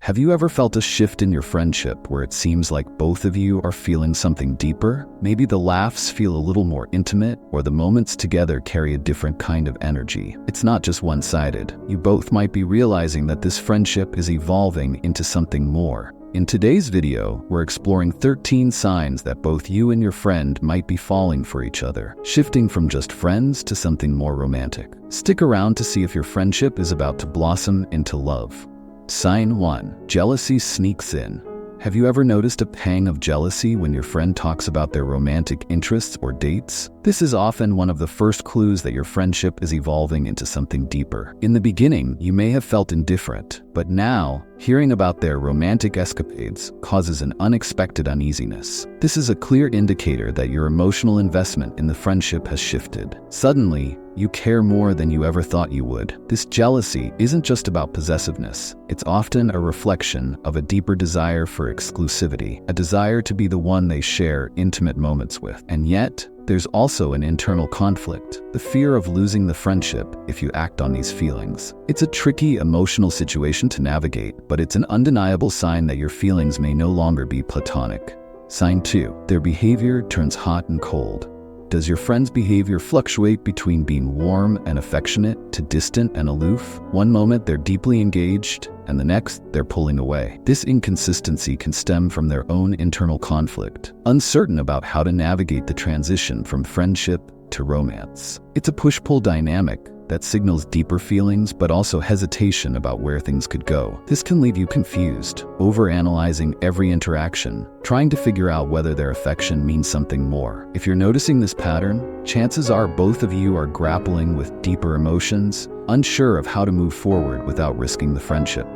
Have you ever felt a shift in your friendship where it seems like both of you are feeling something deeper? Maybe the laughs feel a little more intimate, or the moments together carry a different kind of energy. It's not just one-sided. You both might be realizing that this friendship is evolving into something more. In today's video, we're exploring 13 signs that both you and your friend might be falling for each other, shifting from just friends to something more romantic. Stick around to see if your friendship is about to blossom into love. Sign 1. Jealousy sneaks in. Have you ever noticed a pang of jealousy when your friend talks about their romantic interests or dates? This is often one of the first clues that your friendship is evolving into something deeper. In the beginning, you may have felt indifferent, but now, hearing about their romantic escapades causes an unexpected uneasiness. This is a clear indicator that your emotional investment in the friendship has shifted. Suddenly, you care more than you ever thought you would. This jealousy isn't just about possessiveness. It's often a reflection of a deeper desire for exclusivity, a desire to be the one they share intimate moments with. And yet, there's also an internal conflict, the fear of losing the friendship if you act on these feelings. It's a tricky emotional situation to navigate, but it's an undeniable sign that your feelings may no longer be platonic. Sign 2. Their behavior turns hot and cold. Does your friend's behavior fluctuate between being warm and affectionate to distant and aloof? One moment they're deeply engaged, and the next they're pulling away. This inconsistency can stem from their own internal conflict, uncertain about how to navigate the transition from friendship to romance. It's a push-pull dynamic that signals deeper feelings but also hesitation about where things could go. This can leave you confused, overanalyzing every interaction, trying to figure out whether their affection means something more. If you're noticing this pattern, chances are both of you are grappling with deeper emotions, unsure of how to move forward without risking the friendship.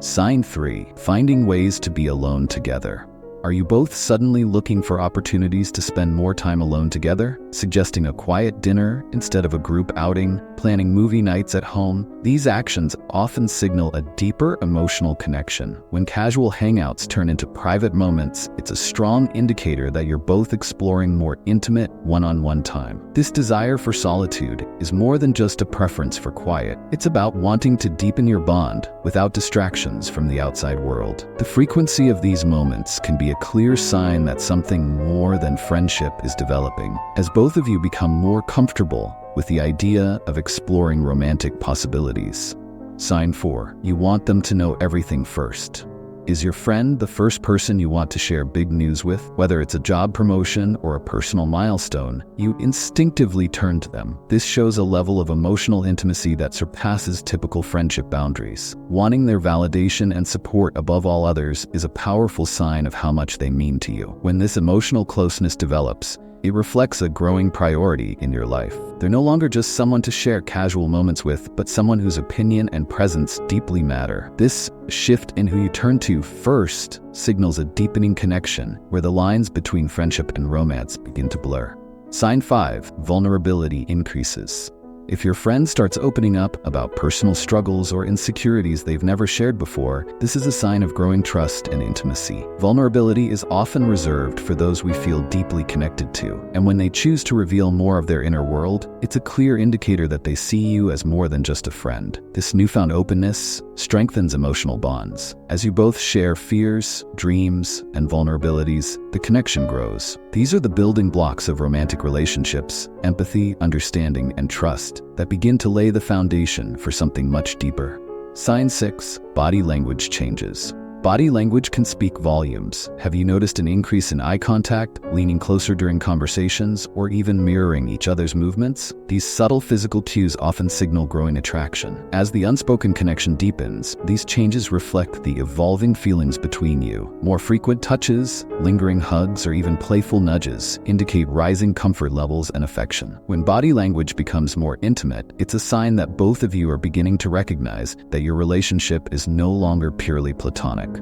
Sign 3. Finding ways to be alone together. Are you both suddenly looking for opportunities to spend more time alone together? Suggesting a quiet dinner instead of a group outing, planning movie nights at home? These actions often signal a deeper emotional connection. When casual hangouts turn into private moments, it's a strong indicator that you're both exploring more intimate, one-on-one time. This desire for solitude is more than just a preference for quiet. It's about wanting to deepen your bond without distractions from the outside world. The frequency of these moments can be a clear sign that something more than friendship is developing, as both of you become more comfortable with the idea of exploring romantic possibilities. Sign 4. You want them to know everything first. Is your friend the first person you want to share big news with? Whether it's a job promotion or a personal milestone, you instinctively turn to them. This shows a level of emotional intimacy that surpasses typical friendship boundaries. Wanting their validation and support above all others is a powerful sign of how much they mean to you. When this emotional closeness develops, it reflects a growing priority in your life. They're no longer just someone to share casual moments with, but someone whose opinion and presence deeply matter. This shift in who you turn to first signals a deepening connection where the lines between friendship and romance begin to blur. Sign 5. Vulnerability increases. If your friend starts opening up about personal struggles or insecurities they've never shared before, this is a sign of growing trust and intimacy. Vulnerability is often reserved for those we feel deeply connected to, and when they choose to reveal more of their inner world, it's a clear indicator that they see you as more than just a friend. This newfound openness strengthens emotional bonds. As you both share fears, dreams, and vulnerabilities, the connection grows. These are the building blocks of romantic relationships: empathy, understanding, and trust that begin to lay the foundation for something much deeper. Sign 6. Body language changes. Body language can speak volumes. Have you noticed an increase in eye contact, leaning closer during conversations, or even mirroring each other's movements? These subtle physical cues often signal growing attraction. As the unspoken connection deepens, these changes reflect the evolving feelings between you. More frequent touches, lingering hugs, or even playful nudges indicate rising comfort levels and affection. When body language becomes more intimate, it's a sign that both of you are beginning to recognize that your relationship is no longer purely platonic.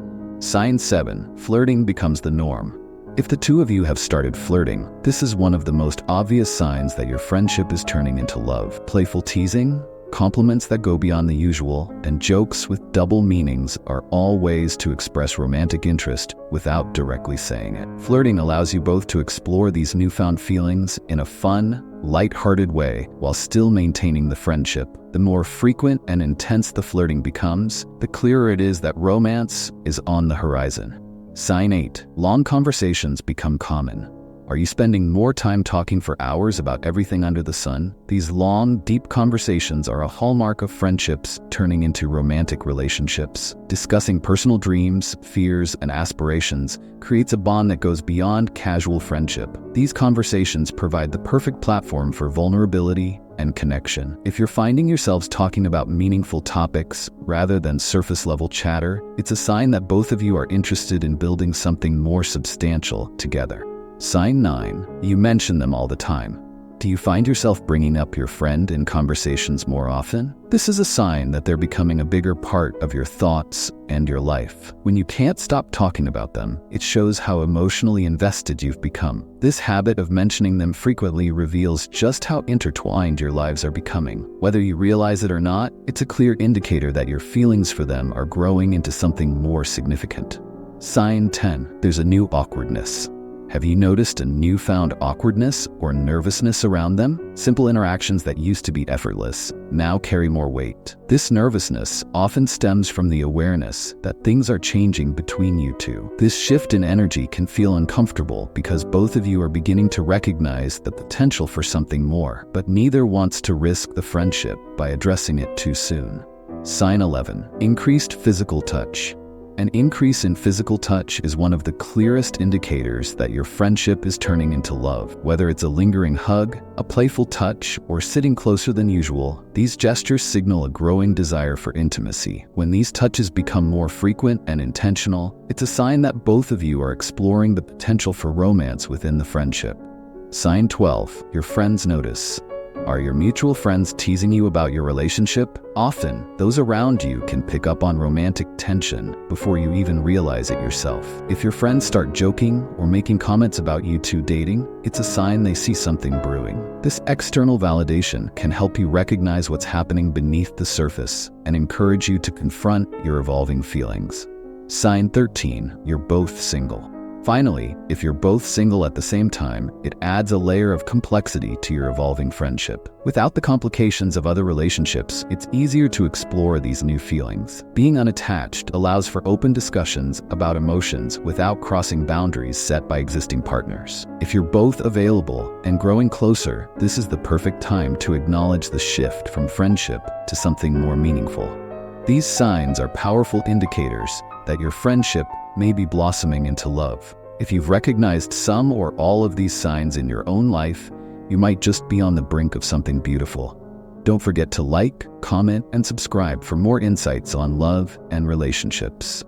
Sign 7. Flirting becomes the norm. If the two of you have started flirting, this is one of the most obvious signs that your friendship is turning into love. Playful teasing, Compliments that go beyond the usual and jokes with double meanings are all ways to express romantic interest without directly saying it. Flirting allows you both to explore these newfound feelings in a fun, light-hearted way while still maintaining the friendship. The more frequent and intense the flirting becomes, the clearer it is that romance is on the horizon. Sign 8. Long conversations become common. Are you spending more time talking for hours about everything under the sun? These long, deep conversations are a hallmark of friendships turning into romantic relationships. Discussing personal dreams, fears, and aspirations creates a bond that goes beyond casual friendship. These conversations provide the perfect platform for vulnerability and connection. If you're finding yourselves talking about meaningful topics rather than surface-level chatter, it's a sign that both of you are interested in building something more substantial together. Sign 9. You mention them all the time. Do you find yourself bringing up your friend in conversations more often? This is a sign that they're becoming a bigger part of your thoughts and your life. When you can't stop talking about them, it shows how emotionally invested you've become. This habit of mentioning them frequently reveals just how intertwined your lives are becoming. Whether you realize it or not, it's a clear indicator that your feelings for them are growing into something more significant. Sign 10. There's a new awkwardness. Have you noticed a newfound awkwardness or nervousness around them? Simple interactions that used to be effortless now carry more weight. This nervousness often stems from the awareness that things are changing between you two. This shift in energy can feel uncomfortable because both of you are beginning to recognize the potential for something more, but neither wants to risk the friendship by addressing it too soon. Sign 11. Increased physical touch. An increase in physical touch is one of the clearest indicators that your friendship is turning into love. Whether it's a lingering hug, a playful touch, or sitting closer than usual, these gestures signal a growing desire for intimacy. When these touches become more frequent and intentional, it's a sign that both of you are exploring the potential for romance within the friendship. Sign 12. Your friends notice. Are your mutual friends teasing you about your relationship? Often, those around you can pick up on romantic tension before you even realize it yourself. If your friends start joking or making comments about you two dating, it's a sign they see something brewing. This external validation can help you recognize what's happening beneath the surface and encourage you to confront your evolving feelings. Sign 13. You're both single. Finally, if you're both single at the same time, it adds a layer of complexity to your evolving friendship. Without the complications of other relationships, it's easier to explore these new feelings. Being unattached allows for open discussions about emotions without crossing boundaries set by existing partners. If you're both available and growing closer, this is the perfect time to acknowledge the shift from friendship to something more meaningful. These signs are powerful indicators that your friendship may be blossoming into love. If you've recognized some or all of these signs in your own life, you might just be on the brink of something beautiful. Don't forget to like, comment, and subscribe for more insights on love and relationships.